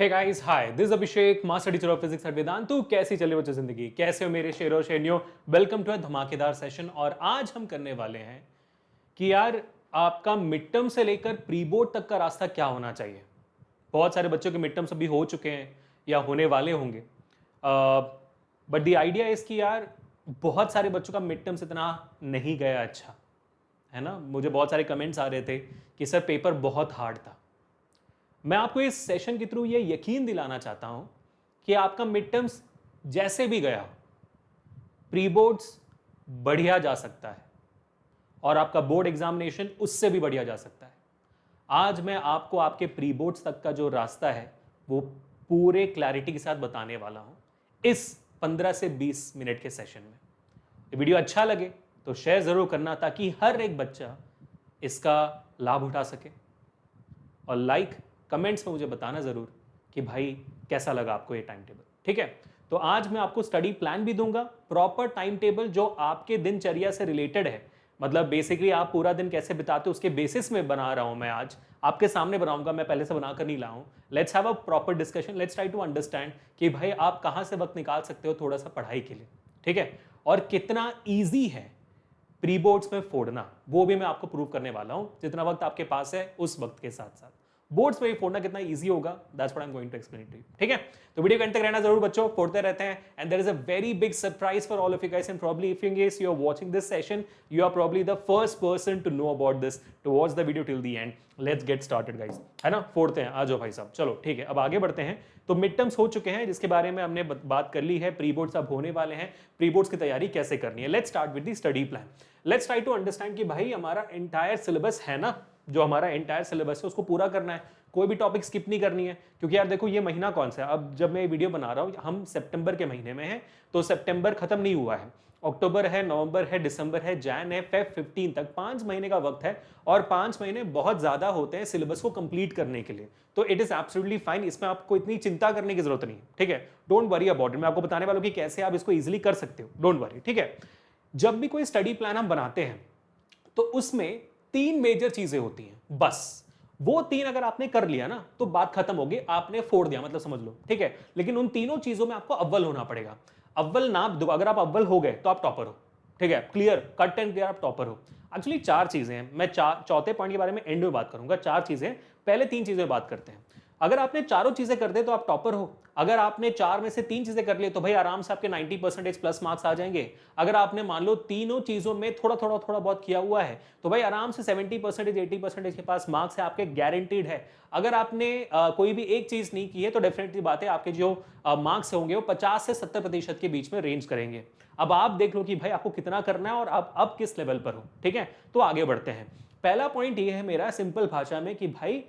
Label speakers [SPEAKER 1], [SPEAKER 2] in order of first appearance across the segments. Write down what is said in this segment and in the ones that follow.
[SPEAKER 1] Hey guys hi this Abhishek master teacher of physics at Vedantu. कैसी चल रही बच्चों जिंदगी? कैसे हो मेरे शेरों शेरनियों? वेलकम टू अ धमाकेदार सेशन। और आज हम करने वाले हैं कि यार आपका मिड टर्म से लेकर प्री बोर्ड तक का रास्ता क्या होना चाहिए। बहुत सारे बच्चों के मिड टर्म्स अभी हो चुके हैं या होने वाले होंगे, बट द आइडिया इज कि यार बहुत सारे बच्चों का मिड टर्म्स इतना नहीं गया अच्छा, है ना। मुझे बहुत सारे कमेंट्स आ रहे थे कि सर पेपर बहुत हार्ड था। मैं आपको इस सेशन के थ्रू ये यकीन दिलाना चाहता हूं कि आपका मिड टर्म्स जैसे भी गया, प्री बोर्ड्स बढ़िया जा सकता है और आपका बोर्ड एग्जामिनेशन उससे भी बढ़िया जा सकता है। आज मैं आपको आपके प्री बोर्ड्स तक का जो रास्ता है वो पूरे क्लैरिटी के साथ बताने वाला हूं इस 15 से 20 मिनट के सेशन में। ये वीडियो अच्छा लगे तो शेयर जरूर करना ताकि हर एक बच्चा इसका लाभ उठा सके, और लाइक कमेंट्स में मुझे बताना जरूर कि भाई कैसा लगा आपको ये टाइम टेबल। ठीक है, तो आज मैं आपको स्टडी प्लान भी दूंगा, प्रॉपर टाइम टेबल जो आपके दिनचर्या से रिलेटेड है। मतलब बेसिकली आप पूरा दिन कैसे बिताते हो उसके बेसिस में बना रहा हूं मैं, आज आपके सामने बनाऊंगा, मैं पहले से बनाकर नहीं लाऊं। Let's have a proper discussion, let's try to understand कि भाई आप कहां से वक्त निकाल सकते हो थोड़ा सा पढ़ाई के लिए। ठीक है, और कितना ईजी है प्री बोर्ड्स में फोड़ना वो भी मैं आपको प्रूव करने वाला हूं। जितना वक्त आपके पास है उस वक्त के साथ साथ बोर्ड्स में भी फोड़ना कितना इजी होगा, that's what I am going to explain to you. ठीक है, तो वीडियो के अंत तक रहना जरूर बच्चों, फोड़ते रहते हैं। And there is a very big surprise for all of you guys, and probably if in case you are watching this session you are probably the first person to know about this, to watch the video till the end. Let's get started guys, है ना। फोड़ते हैं, आ जाओ भाई साहब। चलो ठीक है, अब आगे बढ़ते हैं। तो मिड टर्म्स हो चुके हैं जिसके बारे में हमने बात कर ली है, प्री बोर्ड्स अब होने वाले हैं, प्री बोर्ड्स की तैयारी कैसे करनी है। Let's start with the study plan. Let's try to understand कि भाई हमारा एंटायर सिलेबस है ना, जो हमारा एंटायर सिलेबस है उसको पूरा करना है, कोई भी टॉपिक स्किप नहीं करनी है। क्योंकि यार देखो ये महीना कौन सा है, अब जब मैं वीडियो बना रहा हूं हम सितंबर के महीने में हैं, तो सितंबर खत्म नहीं हुआ है, अक्टूबर है, नवंबर है, दिसंबर है, जैन है, फेब 15 तक 5 महीने का वक्त है। और 5 महीने बहुत ज्यादा होते हैं सिलेबस को कंप्लीट करने के लिए, तो इट इज एब्सोल्युटली फाइन, इसमें आपको इतनी चिंता करने की जरूरत नहीं है। ठीक है, डोंट वरी अबाउट इट, मैं आपको बताने वाला हूं कि कैसे आप इसको इजिली कर सकते हो, डोंट वरी। ठीक है, जब भी कोई स्टडी प्लान हम बनाते हैं तो उसमें 3 मेजर चीजें होती हैं, बस वो 3 अगर आपने कर लिया ना तो बात खत्म होगी, आपने फोड़ दिया मतलब समझ लो। ठीक है, लेकिन उन तीनों चीजों में आपको अव्वल होना पड़ेगा। अव्वल ना अगर आप अव्वल हो गए तो आप टॉपर हो। ठीक है, क्लियर कट एंड क्लियर, आप टॉपर हो। एक्चुअली 4 चीजें हैं, मैं चौथे पॉइंट के बारे में एंड में बात करूंगा। 4 चीजें, पहले 3 चीजें बात करते हैं। अगर आपने चारों चीजें कर दे तो आप टॉपर हो। अगर आपने 4 में से 3 चीजें कर लिए तो भाई आराम से आपके 90% प्लस मार्क्स आ जाएंगे। अगर आपने मान लो तीनों चीजों में थोड़ा थोड़ा थोड़ा बहुत किया हुआ है तो भाई आराम से 70% 80% के पास मार्क्स है आपके, गारंटीड है। अगर आपने कोई भी एक चीज नहीं की है तो डेफिनेटली बात है आपके जो मार्क्स होंगे वो 50 से 70% के बीच में रेंज करेंगे। अब आप देख लो कि भाई आपको कितना करना है और आप अब किस लेवल पर हो। ठीक है, तो आगे बढ़ते हैं। पहला पॉइंट ये है मेरा सिंपल भाषा में कि भाई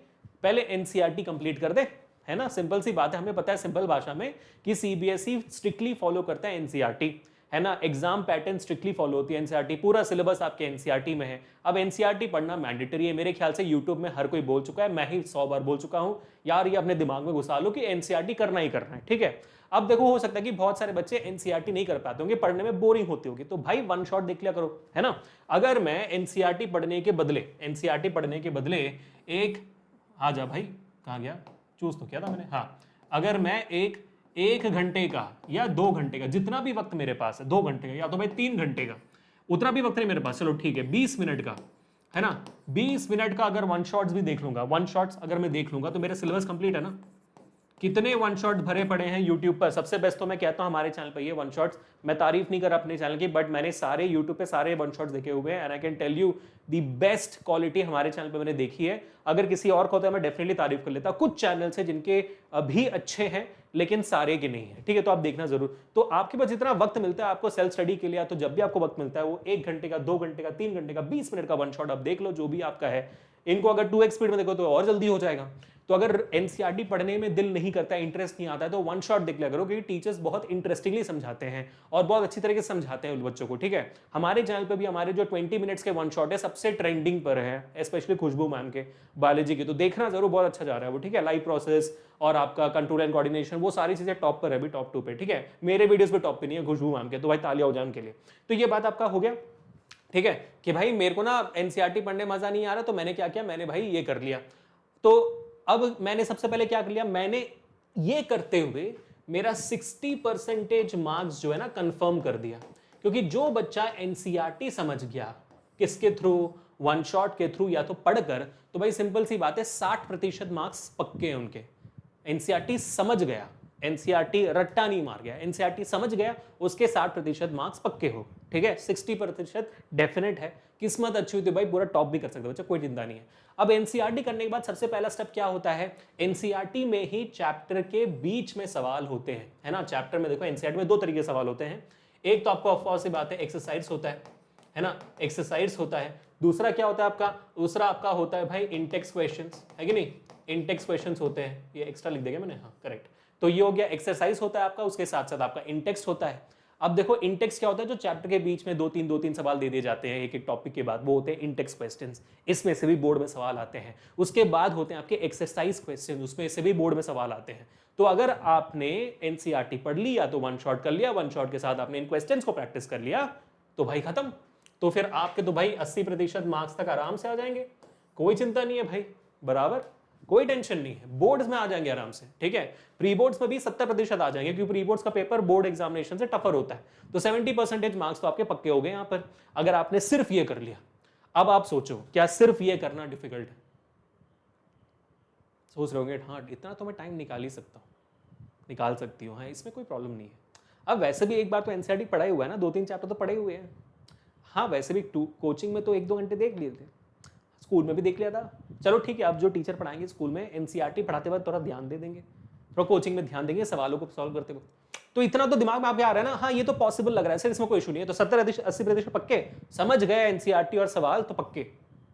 [SPEAKER 1] पहले एनसीईआरटी कंप्लीट कर दे, है ना। सिंपल सी बात है, हमें पता है सिंपल भाषा में कि सीबीएसई स्ट्रिक्टली फॉलो करता है एनसीईआरटी, है ना। एग्जाम पैटर्न स्ट्रिक्टली फॉलो होती है एनसीईआरटी, पूरा सिलेबस आपके एनसीईआरटी में है। अब एनसीईआरटी पढ़ना मैंडेटरी है, मेरे ख्याल से यूट्यूब में हर कोई बोल चुका है, मैं ही 100 बार बोल चुका हूं यार, ये अपने दिमाग में घुसा लो कि एनसीईआरटी करना ही करना है। ठीक है, अब देखो हो सकता है कि बहुत सारे बच्चे एनसीईआरटी नहीं कर पाते होंगे, पढ़ने में बोरिंग होती होगी, तो भाई वन शॉट देख लिया करो, है ना। अगर मैं एनसीईआरटी पढ़ने के बदले एक, आ जा भाई, कहाँ गया, चूज तो किया था मैंने, हाँ। अगर मैं एक घंटे का या 2 घंटे का, जितना भी वक्त मेरे पास है, 2 घंटे का या तो भाई 3 घंटे का, उतना भी वक्त नहीं मेरे पास, चलो ठीक है 20 मिनट का, है ना। 20 मिनट का अगर वन शॉट्स भी देख लूंगा, वन शॉट्स अगर मैं देख लूंगा तो मेरा सिलेबस कंप्लीट है ना। कितने वन शॉट भरे पड़े हैं यूट्यूब पर, सबसे बेस्ट तो मैं कहता हूं हमारे चैनल पर ये वन शॉट्स। मैं तारीफ नहीं कर अपने चैनल की, बट मैंने सारे यूट्यूब पे सारे वन शॉट्स देखे हुए हैं, and I can tell you the best quality हमारे चैनल पे मैंने देखी है। अगर किसी और को होता है मैं डेफिनेटली तारीफ कर लेता। कुछ चैनल्स हैं जिनके भी अच्छे हैं लेकिन सारे के नहीं है। ठीक है, तो आप देखना जरूर। तो आपके पास जितना वक्त मिलता है आपको सेल्फ स्टडी के लिए, तो जब भी आपको वक्त मिलता है वो 1 घंटे का, 2 घंटे का, 3 घंटे का, 20 मिनट का वन शॉट आप देख लो, जो भी आपका है। इनको अगर 2x स्पीड में देखो तो और जल्दी हो जाएगा। तो अगर एनसीईआरटी पढ़ने में दिल नहीं करता है, इंटरेस्ट नहीं आता है, तो वन शॉट देख लिया करो, क्योंकि टीचर्स बहुत इंटरेस्टिंगली समझाते हैं और बहुत अच्छी तरीके से समझाते हैं उन बच्चों को। ठीक है, हमारे चैनल पे भी हमारे जो 20 मिनट्स के वन शॉट है सबसे ट्रेंडिंग पर है, स्पेशली खुशबू मैम के बायोलॉजी के, तो देखना जरूर, बहुत अच्छा जा रहा है वो। ठीक है, लाइव प्रोसेस और आपका कंट्रोल एंड कोऑर्डिनेशन, वो सारी चीजें टॉप पर है, अभी टॉप 2 पे। ठीक है, मेरे वीडियोस पे टॉप पे नहीं है, खुशबू मैम के, तो भाई तालियां हो जाए उनके लिए। तो ये बात आपका हो गया। ठीक है, कि भाई मेरे को ना एनसीईआरटी पढ़ने मजा नहीं आ रहा, तो मैंने क्या किया, मैंने भाई ये कर लिया। तो अब मैंने सबसे पहले क्या कर लिया, मैंने ये करते हुए मेरा 60% मार्क्स जो है ना कंफर्म कर दिया, क्योंकि जो बच्चा एनसीईआरटी समझ गया किसके थ्रू, वन शॉट के थ्रू या तो पढ़कर, तो भाई सिंपल सी बात है 60% मार्क्स पक्के हैं उनके। एनसीईआरटी समझ गया, एनसीईआरटी रट्टा नहीं मार गया, एनसीईआरटी समझ गया, उसके 60% मार्क्स पक्के हो, ठीक है। 60% डेफिनेट है, किस्मत अच्छी हुई तो भाई पूरा टॉप भी कर सकते हो बच्चा, कोई चिंता नहीं है। अब एनसीईआरटी करने के बाद सबसे पहला स्टेप क्या होता है, एनसीईआरटी में ही चैप्टर के बीच में सवाल होते हैं, है ना। चैप्टर में देखो एनसीईआरटी में दो तरीके के सवाल होते हैं, एक तो आपको ऑफकोर्स सी बात है एक्सरसाइज होता है ना, एक्सरसाइज होता है। दूसरा क्या होता है आपका, दूसरा आपका होता है भाई इंटेक्स क्वेश्चंस, है कि नहीं, इंटेक्स क्वेश्चंस होते हैं, ये एक्स्ट्रा लिख देगा मैंने, हाँ करेक्ट। तो ये हो गया एक्सरसाइज होता है आपका, उसके साथ साथ आपका इंटेक्स होता है। अब देखो इंटेक्स क्या होता है, जो चैप्टर के बीच में दो तीन सवाल दे दिए जाते हैं एक एक टॉपिक के बाद, वो होते हैं इंटेक्स क्वेश्चंस, इसमें से भी बोर्ड में सवाल आते हैं। उसके बाद होते हैं आपके एक्सरसाइज क्वेश्चन, उसमें से भी बोर्ड में सवाल आते हैं। तो अगर आपने एनसीईआरटी पढ़ लिया तो वन शॉट कर लिया, वन शॉट के साथ आपने इन क्वेश्चंस को प्रैक्टिस कर लिया तो भाई खत्म। तो फिर आपके तो भाई 80% मार्क्स तक आराम से आ जाएंगे, कोई चिंता नहीं है भाई, बराबर, कोई टेंशन नहीं है, बोर्ड्स में आ जाएंगे आराम से, ठीक है। प्री बोर्ड्स में भी 70% आ जाएंगे, क्योंकि प्री बोर्ड्स का पेपर बोर्ड एग्जामिनेशन से टफर होता है। तो 70% मार्क्स तो आपके पक्के हो गए यहाँ पर, अगर आपने सिर्फ ये कर लिया। अब आप सोचो क्या सिर्फ ये करना डिफिकल्ट है? सोच रहे होंगे हाँ इतना तो मैं टाइम निकाल ही सकता हूँ, निकाल सकती हूँ, हाँ इसमें कोई प्रॉब्लम नहीं है। अब वैसे भी एक बार तो एनसीईआरटी पढ़ा ही हुआ है ना, 2-3 चैप्टर तो पढ़े हुए हैं। हाँ वैसे भी कोचिंग में तो 1-2 घंटे देख लिए थे, स्कूल में भी देख लिया था। चलो ठीक है, अब जो टीचर पढ़ाएंगे स्कूल में एनसीईआरटी पढ़ाते वक्त थोड़ा ध्यान दे देंगे, थोड़ा कोचिंग में ध्यान देंगे सवालों को सॉल्व करते वक्त। तो इतना तो दिमाग में आपके आ रहा है ना, हाँ ये तो पॉसिबल लग रहा है सर, इसमें कोई इशू नहीं है। तो 70-80% पक्के, समझ गए एनसीईआरटी और सवाल तो पक्के,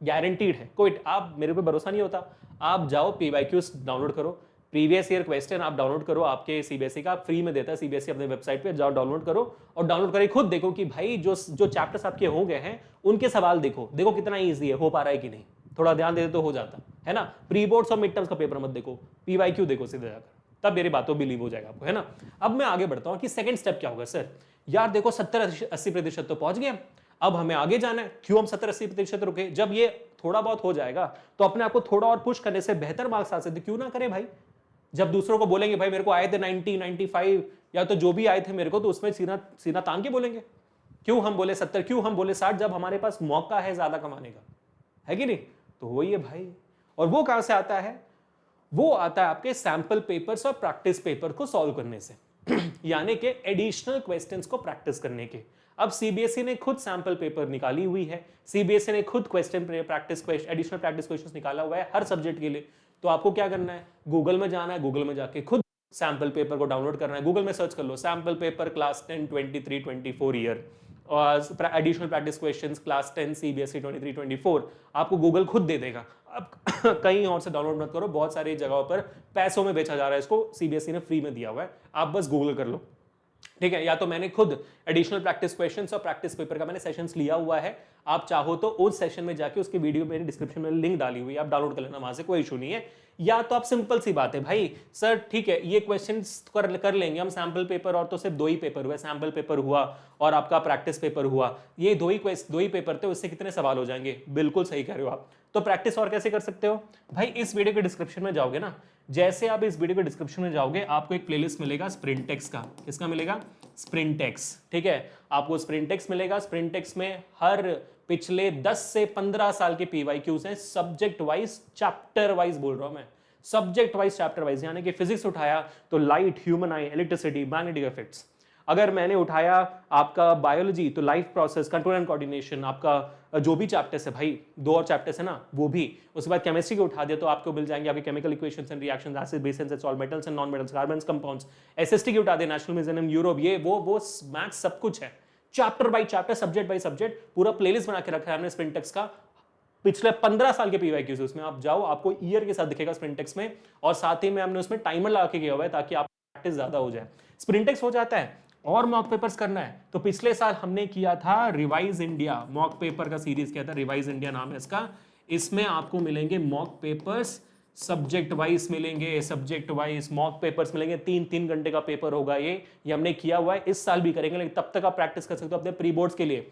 [SPEAKER 1] गारंटीड है। कोई आप मेरे पे भरोसा नहीं होता, आप जाओ पीवाईक्यूज डाउनलोड करो, प्रीवियस ईयर क्वेश्चन आप डाउनलोड करो, आपके सीबीएसई का फ्री में देता है सीबीएसई, अपने वेबसाइट पे जाओ डाउनलोड करो, और डाउनलोड करके खुद देखो कि भाई जो चैप्टर्स आपके हो गए हैं उनके सवाल देखो, देखो कितना ईजी है, हो पा रहा है कि नहीं, थोड़ा ध्यान दे दे तो हो जाता है ना। प्री बोर्ड्स और मिड टर्म्स का पेपर मत देखो, पीवाईक्यू देखो सीधे जाकर, तब मेरी बातों बिलीव हो जाएगा आपको, है ना। अब मैं आगे बढ़ता हूं कि सेकंड स्टेप क्या होगा सर, यार देखो 70-80% तो पहुंच गए, अब हमें आगे जाना है। क्यों हम 70-80% रुके, जब ये थोड़ा बहुत हो जाएगा तो अपने आप को थोड़ा और पुश करने से बेहतर मार्क्स आ सकते, क्यों ना करें भाई। जब दूसरों को बोलेंगे भाई मेरे को आए थे 90-95 या तो जो भी आए थे मेरे को, तो उसमें सीना सीना तान के बोलेंगे, क्यों हम बोले 70, क्यों हम बोले 60, जब हमारे पास मौका है ज्यादा कमाने का, है कि नहीं। तो वही है भाई, और वो कहां से आता है, वो आता है आपके सैंपल पेपर्स और प्रैक्टिस पेपर को सॉल्व करने से यानी कि एडिशनल क्वेश्चंस को प्रैक्टिस करने के। अब सीबीएसई ने खुद सैंपल पेपर निकाली हुई है, सीबीएसई ने खुद question practice additional practice questions निकाला हुआ है हर सब्जेक्ट के लिए। तो आपको क्या करना है, गूगल में जाना है, गूगल में जाके खुद सैंपल पेपर को डाउनलोड करना है, गूगल में सर्च कर लो सैंपल पेपर क्लास 10 23 24 ईयर और additional practice questions class 10 CBSE 23 24, आपको गूगल खुद दे देगा। अब कहीं और से डाउनलोड मत करो, बहुत सारी जगहों पर पैसों में बेचा जा रहा है इसको, सीबीएसई ने फ्री में दिया हुआ है, आप बस गूगल कर लो, ठीक है। या तो मैंने खुद एडिशनल प्रैक्टिस क्वेश्चंस और प्रैक्टिस पेपर का मैंने सेशंस लिया हुआ है, आप चाहो तो उस सेशन में जाके उसकी वीडियो मेरे डिस्क्रिप्शन में लिंक डाली हुई है, आप डाउनलोड कर लेना वहां से, कोई इशू नहीं है। या तो आप सिंपल सी बात है भाई सर ठीक है ये क्वेश्चंस कर लेंगे हम, सैंपल पेपर और तो सिर्फ 2 ही पेपर हुए, सैंपल पेपर हुआ और आपका प्रैक्टिस पेपर हुआ, ये 2 ही पेपर थे, उससे कितने सवाल हो जाएंगे, बिल्कुल सही कह रहे हो आप। तो प्रैक्टिस और कैसे कर सकते हो भाई, इस वीडियो के डिस्क्रिप्शन में जाओगे ना, जैसे आप इस वीडियो के डिस्क्रिप्शन में जाओगे आपको एक प्लेलिस्ट मिलेगा स्प्रिंटेक्स का, किसका मिलेगा, स्प्रिंटेक्स, ठीक है। आपको स्प्रिंटेक्स मिलेगा, स्प्रिंटेक्स में हर पिछले 10 से 15 साल के पीवाईक्यूज हैं, सब्जेक्ट वाइज चैप्टर वाइज बोल रहा हूं मैं, सब्जेक्ट वाइज चैप्टर वाइज, यानी कि फिजिक्स उठाया तो लाइट, ह्यूमन आई, इलेक्ट्रिसिटी, मैग्नेटिक इफेक्ट्स। अगर मैंने उठाया आपका बायोलॉजी तो life process, control and coordination, आपका जो भी चैप्टर्स है भाई, 2 और चैप्टर्स है ना वो भी। उसके बाद केमिस्ट्री को उठा दिया तो आपको मिल जाएंगे आपके chemical equations and reactions, acid basis and salt, metals and non metals, carbons, compounds. SST की उठा दिया, नेशनल म्यूजियम यूरोप, ये वो मैथ्स सब कुछ है, chapter by chapter, subject by subject, पूरा प्लेलिस्ट बना के रखा है हमने स्प्रिंटेक्स का, पिछले 15 साल के पीवाईक्यूज उसमें आप जाओ, आपको ईयर के साथ दिखेगा स्प्रिंटेक्स में, और साथ ही में हमने उसमें टाइमर लगा के किया हुआ है ताकि आप प्रैक्टिस ज्यादा हो जाए। स्प्रिंटेक्स हो जाता है और मॉक पेपर्स करना है तो पिछले साल हमने किया था रिवाइज इंडिया, मॉक पेपर का सीरीज किया था, रिवाइज इंडिया नाम है इसका। इसमें आपको मिलेंगे मॉक पेपर्स सब्जेक्ट वाइज मिलेंगे, सब्जेक्ट वाइज मॉक पेपर्स मिलेंगे, 3-3 घंटे का पेपर होगा ये हमने किया हुआ है, इस साल भी करेंगे, लेकिन तब तक आप प्रैक्टिस कर सकते हो अपने प्री बोर्ड्स के लिए।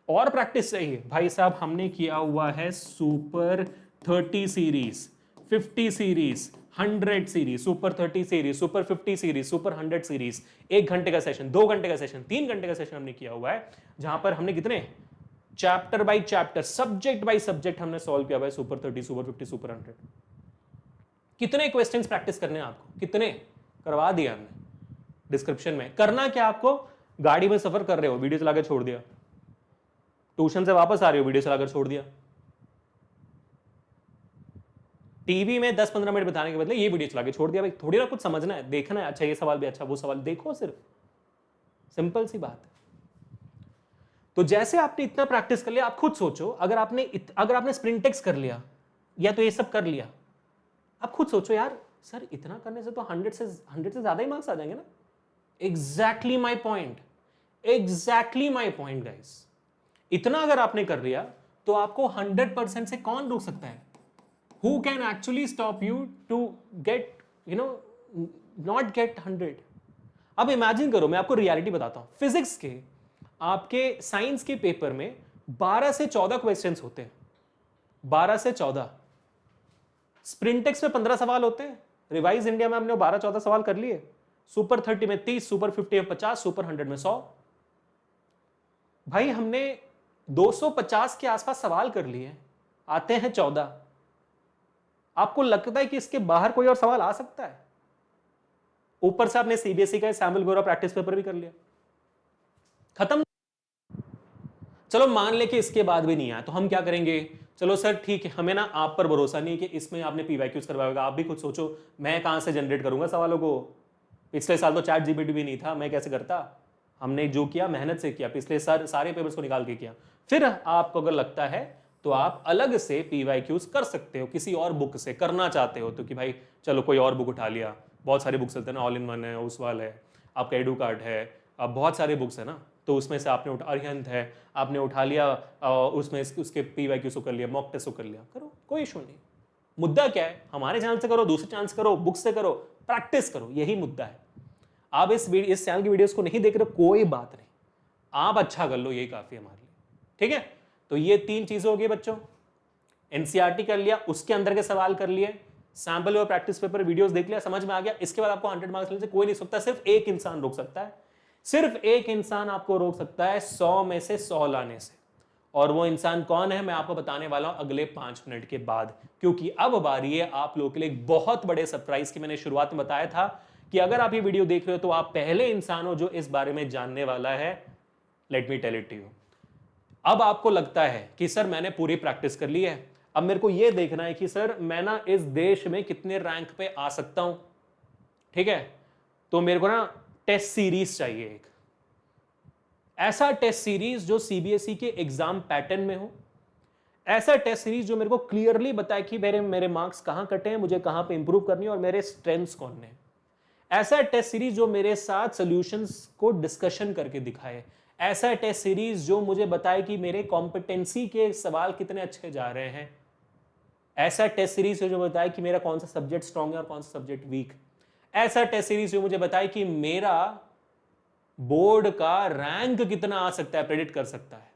[SPEAKER 1] और प्रैक्टिस चाहिए भाई साहब, हमने किया हुआ है super 30 series, 50 series, 100 series, super 30 series, super 50 series, super 100 series, 1 घंटे का सेशन, 2 घंटे का सेशन, 3 घंटे का सेशन हमने किया हुआ है, जहां पर हमने कितने chapter by chapter, subject by subject हमने सॉल्व किया हुआ है, सुपर 30, सुपर 50, सुपर 100। कितने क्वेश्चंस प्रैक्टिस करने हैं आपको, कितने करवा दिया हमने डिस्क्रिप्शन में। करना क्या आपको, गाड़ी में सफर कर रहे हो वीडियो चलाकर छोड़ दिया, ट्यूशन से वापस आ रहे हो वीडियो चलाकर छोड़ दिया, टीवी में 10-15 मिनट बिताने के बदले ये वीडियो चला के छोड़ दिया। भाई थोड़ी ना कुछ समझना है, देखना है, अच्छा ये सवाल भी अच्छा, वो सवाल देखो, सिर्फ सिंपल सी बात है। तो जैसे आपने इतना प्रैक्टिस कर लिया, आप खुद सोचो, अगर आपने स्प्रिंटेक्स कर लिया या तो ये सब कर लिया, आप खुद सोचो यार सर इतना करने से तो 100 से ज्यादा ही मार्क्स आ जाएंगे ना। Exactly my point, exactly my point guys. इतना अगर आपने कर लिया तो आपको 100% से कौन रोक सकता है? Who can actually stop you to get, not get 100? अब इमेजिन करो, मैं आपको रियलिटी बताता हूं। फिजिक्स के, आपके साइंस के पेपर में 12 से 14 क्वेश्चंस होते हैं, 12 से 14। स्प्रिंटेक्स में 15 सवाल होते हैं। रिवाइज इंडिया में हमने 12-14 सवाल कर लिए। सुपर 30 में 30, सुपर 50 में 50, सुपर 100 में 100। भाई हमने 250 के आसपास सवाल कर लिए, आते हैं 14। आपको लगता है कि इसके बाहर कोई और सवाल आ सकता है? ऊपर से आपने सीबीएसई का सैम्पल गोरा प्रैक्टिस पेपर भी कर लिया, खत्म। चलो मान ले कि इसके बाद भी नहीं आया, तो हम क्या करेंगे? चलो सर ठीक है, हमें ना आप पर भरोसा नहीं है कि इसमें आपने पीवाईक्यूज करवाया होगा। आप भी खुद सोचो, मैं कहां से जनरेट करूंगा सवालों को? पिछले साल तो चैट जीपीटी भी नहीं था, मैं कैसे करता? हमने जो किया मेहनत से किया, पिछले सारे पेपर्स को निकाल के किया। फिर आपको अगर लगता है तो आप अलग से पीवाईक्यूज कर सकते हो, किसी और बुक से करना चाहते हो तो, कि भाई चलो कोई और बुक उठा लिया। बहुत सारे बुक्स चलते हैं ना, ऑल इन वन है, उसवाल है, आपका एडू कार्ड है, अब बहुत सारे बुक्स है ना, तो उसमें से आपने अरिहंत है, आपने उठा लिया, उसमें उसके पीवाईक्यूज को कर लिया, मॉक टेस्ट को कर लिया, करो, कोई इशू नहीं। मुद्दा क्या है? हमारे चैनल से करो, दूसरे चैनल से करो, बुक से करो, प्रैक्टिस करो, यही मुद्दा है। आप इस चैनल की वीडियोस को नहीं देख रहे, कोई बात नहीं, आप अच्छा कर लो, यही काफी हमारे लिए, ठीक है। तो ये 3 चीजें हो गई बच्चों। एनसीईआरटी कर लिया, उसके अंदर के सवाल कर लिए, सैंपल और प्रैक्टिस पेपर वीडियोस देख लिया, समझ में आ गया। इसके बाद आपको 100 मार्क्स लेने से कोई नहीं सकता, सिर्फ एक इंसान रोक सकता है। सिर्फ एक इंसान आपको रोक सकता है 100 में से 100 लाने से, और वो इंसान कौन है मैं आपको बताने वाला हूं अगले 5 मिनट के बाद। क्योंकि अब बारी है आप लोगों के लिए एक बहुत बड़े सरप्राइज की। मैंने शुरुआत में बताया था कि अगर आप ये वीडियो देख रहे हो तो आप पहले इंसान हो जो इस बारे में जानने वाला है। Let me tell it to you. अब आपको लगता है कि सर मैंने पूरी प्रैक्टिस कर ली है, अब मेरे को यह देखना है कि सर मैं ना इस देश में कितने रैंक पे आ सकता हूं, ठीक है। तो मेरे को ना टेस्ट सीरीज चाहिए, एक ऐसा टेस्ट सीरीज जो सीबीएसई के एग्जाम पैटर्न में हो, ऐसा टेस्ट सीरीज जो मेरे को क्लियरली बताए कि मेरे मार्क्स कहां कटे हैं, मुझे कहां पे इंप्रूव करनी है और मेरे स्ट्रेंथ्स कौन है। ऐसा टेस्ट सीरीज जो मेरे साथ सॉल्यूशंस को डिस्कशन करके दिखाए। ऐसा टेस्ट सीरीज जो मुझे बताए कि मेरे कॉम्पिटेंसी के सवाल कितने अच्छे जा रहे हैं। ऐसा टेस्ट सीरीज जो बताए कि मेरा कौन सा सब्जेक्ट स्ट्रॉन्ग है और कौन सा सब्जेक्ट वीक। ऐसा टेस्ट सीरीज जो मुझे बताए कि मेरा बोर्ड का रैंक कितना आ सकता है, प्रेडिक्ट कर सकता है।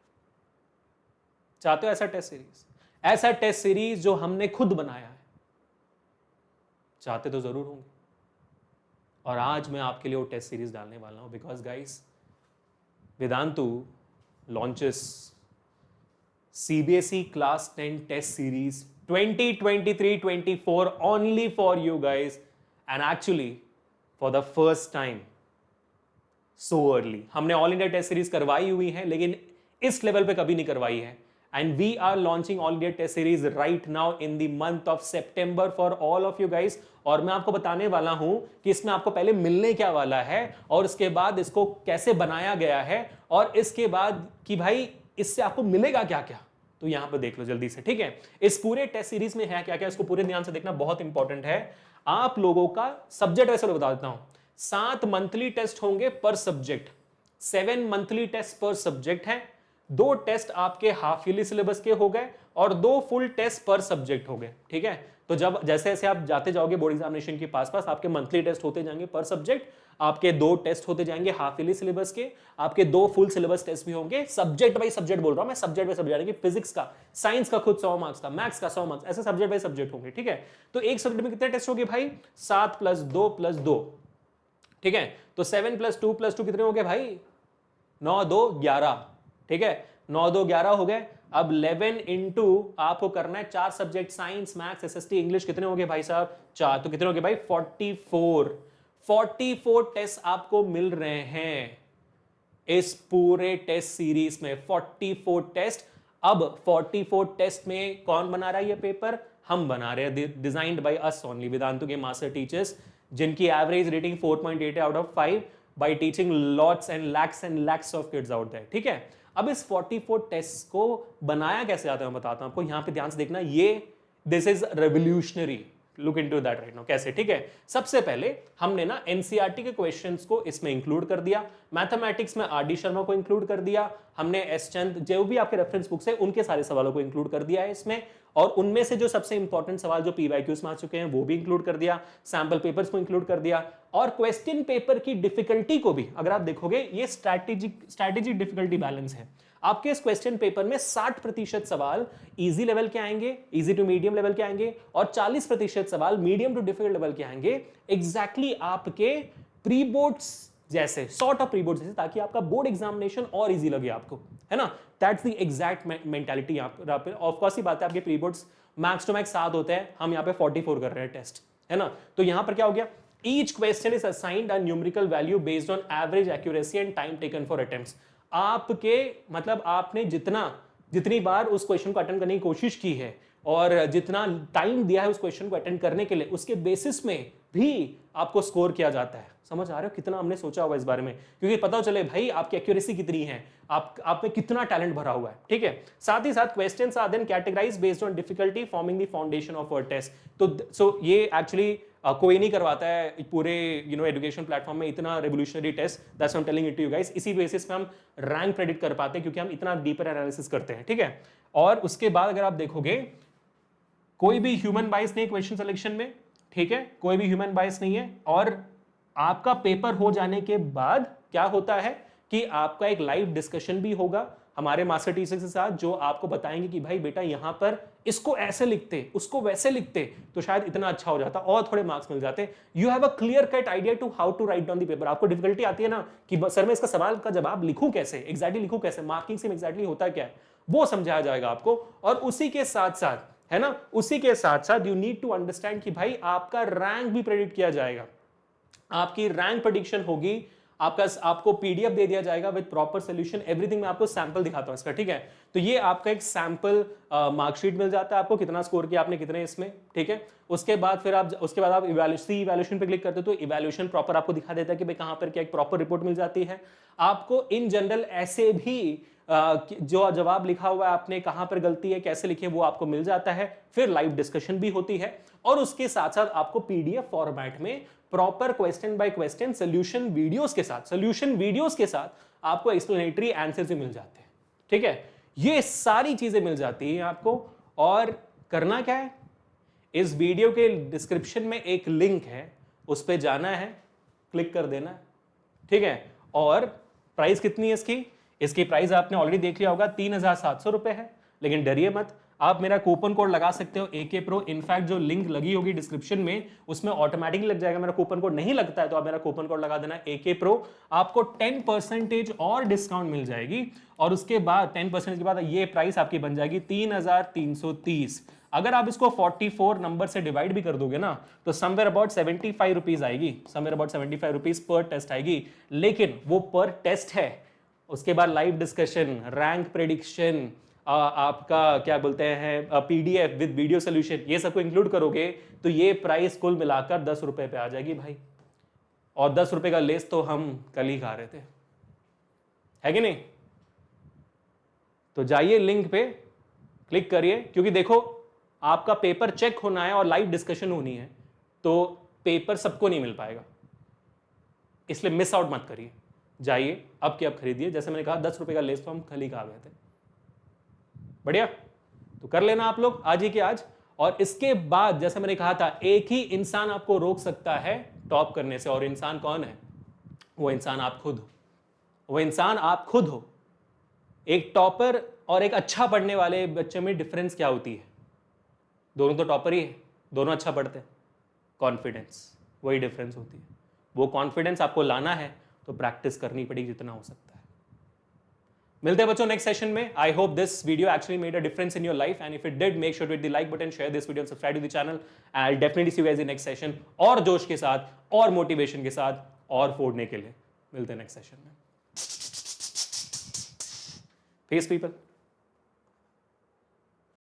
[SPEAKER 1] चाहते हो ऐसा टेस्ट सीरीज? ऐसा टेस्ट सीरीज जो हमने खुद बनाया है, चाहते तो जरूर होंगे। और आज मैं आपके लिए वो टेस्ट सीरीज डालने वाला हूं, because guys Vedantu launches CBSE Class 10 Test Series 2023-24 only for you guys, and actually for the first time so early। हमने ऑल इंडिया टेस्ट सीरीज करवाई हुई है लेकिन इस लेवल पे कभी नहीं करवाई है, and we are launching all India test series right now in the month of September for all of you guys। और मैं आपको बताने वाला हूं कि इसमें आपको पहले मिलने क्या वाला है और इसके बाद इसको कैसे बनाया गया है और इसके बाद कि भाई इससे आपको मिलेगा क्या क्या। तो यहां पर देख लो जल्दी से, ठीक है। इस पूरे टेस्ट सीरीज में है क्या क्या, इसको पूरे ध्यान से देखना, बहुत इंपॉर्टेंट है। आप लोगों का सब्जेक्ट वैसे बता देता हूं, 7 मंथली टेस्ट होंगे पर सब्जेक्ट, 7 मंथली टेस्ट पर सब्जेक्ट है। 2 टेस्ट आपके हाफ ईयरली सिलेबस के हो गए और 2 फुल टेस्ट पर सब्जेक्ट हो गए, ठीक है। तो जब जैसे जैसे आप जाते जाओगे बोर्ड एग्जामिनेशन के पास पास, आपके मंथली टेस्ट होते जाएंगे पर सब्जेक्ट, आपके 2 टेस्ट होते जाएंगे हाफ ईयरली सिलेबस के, आपके 2 फुल सिलेबस टेस्ट भी होंगे, सब्जेक्ट बाई सब्जेक्ट बोल रहा हूं मैं, सब्जेक्ट बाई सब्जेक्ट, यानी कि फिजिक्स का, साइंस का खुद 100 मार्क्स का, मैथ्स का 100 मार्क्स, ऐसे सब्जेक्ट बाई सब्जेक्ट होंगे, ठीक है। तो एक सब्जेक्ट में कितने टेस्ट होंगे भाई, 7 + 2 + 2, ठीक है। तो 7 + 2 + 2 कितने हो गए भाई, 9 2 11, ठीक है, 9 2 11 हो गए। अब 11 इंटू आपको करना है 4 subject, science maths SST English, कितने हो गए भाई साहब 4, तो कितने हो गए भाई 44 टेस्ट आपको मिल रहे हैं इस पूरे टेस्ट सीरीज में, 44 टेस्ट। अब 44 टेस्ट में कौन बना रहा है ये पेपर, हम बना रहे हैं, designed by us only, Vedantu के मास्टर टीचर्स, जिनकी average rating 4.8 out of 5 by teaching lots and lakhs of kids out there, ठीक है। अब इस 44 टेस्ट को बनाया कैसे जाता है मैं बताता हूं आपको, यहां पे ध्यान से देखना, ये this is revolutionary, look into that right now. कैसे, ठीक है। सबसे पहले हमने ना एनसीईआरटी के क्वेश्चंस को इसमें इंक्लूड कर दिया, मैथमेटिक्स में आर डी शर्मा को इंक्लूड कर दिया हमने, एस चंद जो भी आपके रेफरेंस बुक्स है उनके सारे सवालों को इंक्लूड कर दिया है इसमें, और उनमें से जो सबसे इंपॉर्टेंट सवाल जो पीवाईक्यूज में आ चुके हैं वो भी इंक्लूड कर दिया, सैंपल पेपर्स को इंक्लूड कर दिया, और क्वेश्चन पेपर की डिफिकल्टी को भी अगर आप देखोगे, ये स्ट्रैटेजिक डिफिकल्टी बैलेंस है। आपके इस क्वेश्चन पेपर में 60% सवाल इजी लेवल के आएंगे, इजी टू मीडियम लेवल के आएंगे, और 40% सवाल मीडियम टू डिफिकल्ट लेवल के आएंगे, एग्जैक्टली आपके प्री बोर्ड्स जैसे, सॉर्ट ऑफ प्री बोर्ड जैसे, ताकि आपका बोर्ड एग्जामिनेशन और इजी लगे आपको, है ना। दैट्स द एग्जैक्ट मेंटालिटी यहाँ पे। ऑफ कोर्स ही बात है, आपके pre boards max to max 7 होते हैं, हम यहाँ पे 44 कर रहे हैं टेस्ट, है ना। तो यहाँ पर क्या हो गया, each question is assigned a numerical value based on average accuracy and time taken for attempts. आपके मतलब आपने जितनी बार उस क्वेश्चन को अटेंड करने की कोशिश की है और जितना टाइम दिया है उस क्वेश्चन को अटेंड करने के लिए, उसके बेसिस में भी आपको स्कोर किया जाता है। समझ आ रहे हो कितना हमने सोचा हुआ इस बारे में, क्योंकि पता चले भाई आपकी एक्यूरेसी कितनी है, आप में कितना टैलेंट भरा हुआ है, ठीक है। साथ ही साथ questions are then categorised based on difficulty forming the foundation of our test. तो सो ये एक्चुअली कोई नहीं करवाता है पूरे एजुकेशन प्लेटफॉर्म में इतना revolutionary test, that's I am telling it to you guys. इसी बेसिस पे हम रैंक प्रेडिक्ट कर पाते हैं, क्योंकि हम इतना डीपर एनालिसिस करते हैं, ठीक है। और उसके बाद अगर आप देखोगे, कोई भी ह्यूमन बाइस नहीं क्वेश्चन सिलेक्शन में, ठीक है, कोई भी ह्यूमन बाइस नहीं है। और आपका पेपर हो जाने के बाद क्या होता है कि आपका एक लाइव डिस्कशन भी होगा हमारे मास्टर टीचर के साथ, जो आपको बताएंगे कि भाई बेटा यहां पर इसको ऐसे लिखते, उसको वैसे लिखते तो शायद इतना अच्छा हो जाता और थोड़े मार्क्स मिल जाते। You have a clear cut idea to how to write down the paper. आपको डिफिकल्टी आती है ना कि सर मैं इसका सवाल का जवाब लिखूं कैसे, एग्जैक्टली लिखूं कैसे, मार्किंग से एग्जैक्टली होता क्या है, वो समझाया जाएगा आपको। और उसी के साथ साथ, है ना, उसी के साथ साथ यू नीड टू अंडरस्टैंड कि भाई आपका रैंक भी प्रेडिक्ट किया जाएगा, आपकी रैंक प्रेडिक्शन होगी, आपको पीडीएफ दे दिया जाएगा विद प्रॉपर सॉल्यूशन, एवरीथिंग। मैं आपको सैंपल दिखाता हूं इसका, ठीक है। तो ये आपका एक सैंपल मार्कशीट मिल जाता है आपको, कितना स्कोर किया आपने, कितने इसमें, ठीक है। उसके बाद आप इवैल्यूएशन पे क्लिक करते हो तो इवैल्यूएशन प्रॉपर आपको दिखा देता है कि भाई कहां पर क्या, एक प्रॉपर रिपोर्ट मिल जाती है आपको। इन जनरल ऐसे भी जो जवाब लिखा हुआ है आपने, कहां पर गलती है, कैसे लिखे, वो आपको मिल जाता है। फिर लाइव डिस्कशन भी होती है, और उसके साथ साथ आपको पीडीएफ फॉर्मेट में proper question by question solution videos के साथ आपको एक्सप्लेनेटरी आंसर्स भी मिल जाते हैं, ठीक है। ये सारी चीजें मिल जाती हैं आपको। और करना क्या है, इस वीडियो के डिस्क्रिप्शन में एक लिंक है, उस पर जाना है, क्लिक कर देना है, ठीक है। और प्राइस कितनी है इसकी प्राइस आपने ऑलरेडी देख लिया होगा, 3700 रुपए है। लेकिन डरिए मत, आप मेरा कूपन कोड लगा सकते हो AK Pro। इनफैक्ट जो लिंक लगी होगी डिस्क्रिप्शन में उसमें ऑटोमेटिकली लग जाएगा। मेरा कूपन कोड नहीं लगता है तो आप मेरा कूपन कोड लगा देना AK Pro, आपको 10% और डिस्काउंट मिल जाएगी। और उसके बाद 10% के बाद ये प्राइस आपकी बन जाएगी 3330। अगर आप इसको 44 नंबर से डिवाइड भी कर दोगे ना तो समवेयर अबाउट 75 रुपीज आएगी, समवेयर अबाउट 75 रुपीज पर टेस्ट आएगी। लेकिन वो पर टेस्ट है, उसके बाद लाइव डिस्कशन, रैंक प्रेडिक्शन, आपका क्या बोलते हैं पीडीएफ विद वीडियो सोल्यूशन, ये सबको इंक्लूड करोगे तो ये प्राइस कुल मिलाकर 10 रुपए पे आ जाएगी भाई। और 10 रुपए का लेस तो हम कल ही खा रहे थे, है कि नहीं। तो जाइए लिंक पे क्लिक करिए, क्योंकि देखो आपका पेपर चेक होना है और लाइव डिस्कशन होनी है, तो पेपर सबको नहीं मिल पाएगा, इसलिए मिस आउट मत करिए। जाइए अब क्या, अब खरीदिए। जैसे मैंने कहा 10 रुपए का लेस तो हम कल ही खा गए थे, बढ़िया। तो कर लेना आप लोग आज ही के आज। और इसके बाद जैसे मैंने कहा था, एक ही इंसान आपको रोक सकता है टॉप करने से, और इंसान कौन है? वो इंसान आप खुद हो। वो इंसान आप खुद हो। एक टॉपर और एक अच्छा पढ़ने वाले बच्चे में डिफरेंस क्या होती है? दोनों तो टॉपर ही है, दोनों अच्छा पढ़ते हैं। कॉन्फिडेंस, वही डिफरेंस होती है। वो कॉन्फिडेंस आपको लाना है तो प्रैक्टिस करनी पड़ेगी जितना हो सकता है। मिलते हैं बच्चों नेक्स्ट सेशन में। I hope this video actually made a difference in your life, and if it did, make sure to hit the like button, share this video, subscribe to the channel, and I will definitely see you guys in next session, और जोश के साथ, और motivation के साथ, और फोड़ने के लिए। मिलते हैं नेक्स्ट सेशन में। Peace people.